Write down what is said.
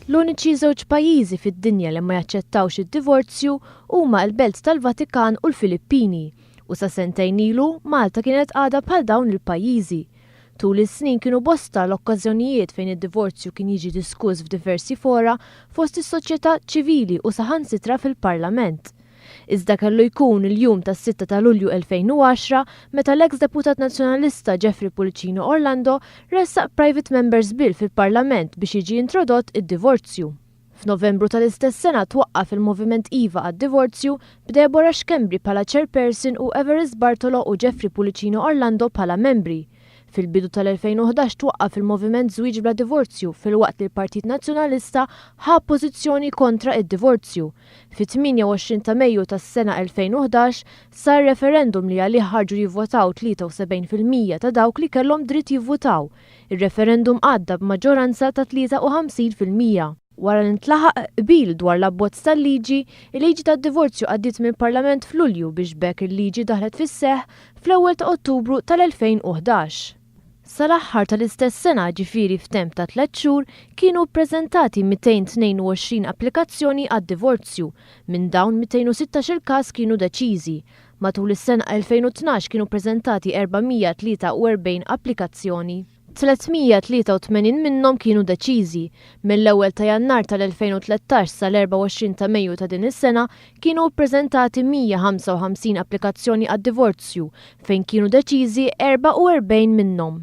L-uniċi żewġ pajjiżi fid-dinja li ma jaċċettawx id-divorzju huma l-Belt tal-Vatikan u l-Filippini, u sa sentejn ilu Malta kienet għadha bħal dawn il-pajjiżi. Tul is-snin kienu bosta l-okkażjonijiet fejn id-divorzju kien jiġi diskuss f'diversi fora fost is-soċjetà ċivili u saħansitra fil-Parlament. Iżda kellu jkun il-jum tas-6 ta' Lulju 2010 meta l-eks deputat nazzjonalista Jeffrey Pulcino Orlando ressaq Private Members Bill fil-Parlament biex jiġi introdott id-divorzju. F'Novembru tal-istess sena twaqqaf il-moviment Iva għad-divorzju b'Deborah Xkembri bħala chairperson u Everest Bartolo u Jeffrey Pulcino Orlando bħala membri. Fil-bidu tal-2011 twaqqaf il-moviment Żwieġ bla divorzju fil-waqt li l-Partit Nazzjonalista ħa pożizzjoni kontra id-divorzju. Fit-28 ta' Mejju tas-sena 2011 sar referendum li għalih ħarġu jivvotaw 73% ta' dawk li kellhom dritt jivvotaw. Ir-referendum għadda b'maġġoranza ta' 53%. Wara ntlaħaq qbil dwar l-abbozz tal-liġi, il-liġi tad-divorzju għaddiet mill-Parlament f'Lulju biex bekk il-liġi daħlet fis-seħħ fl-ewwel ta' Ottubru tal-2011. Sal-aħħar tal-istess sena ġifieri f'temp ta' 3 xhur kienu ppreżentati 222 applikazzjoni għad-divorzju, minn dawn 216 każ kienu deċiżi. Matul is-sena 2012 kienu ppreżentati 443 applikazzjoni. 383 minnhom kienu deċiżi. Mill-ewwel ta' Jannar tal-2013 sal-24 ta' Mejju ta' din is-sena kienu ppreżentati 155 applikazzjoni għad-divorzju fejn kienu deċiżi 44 minnhom.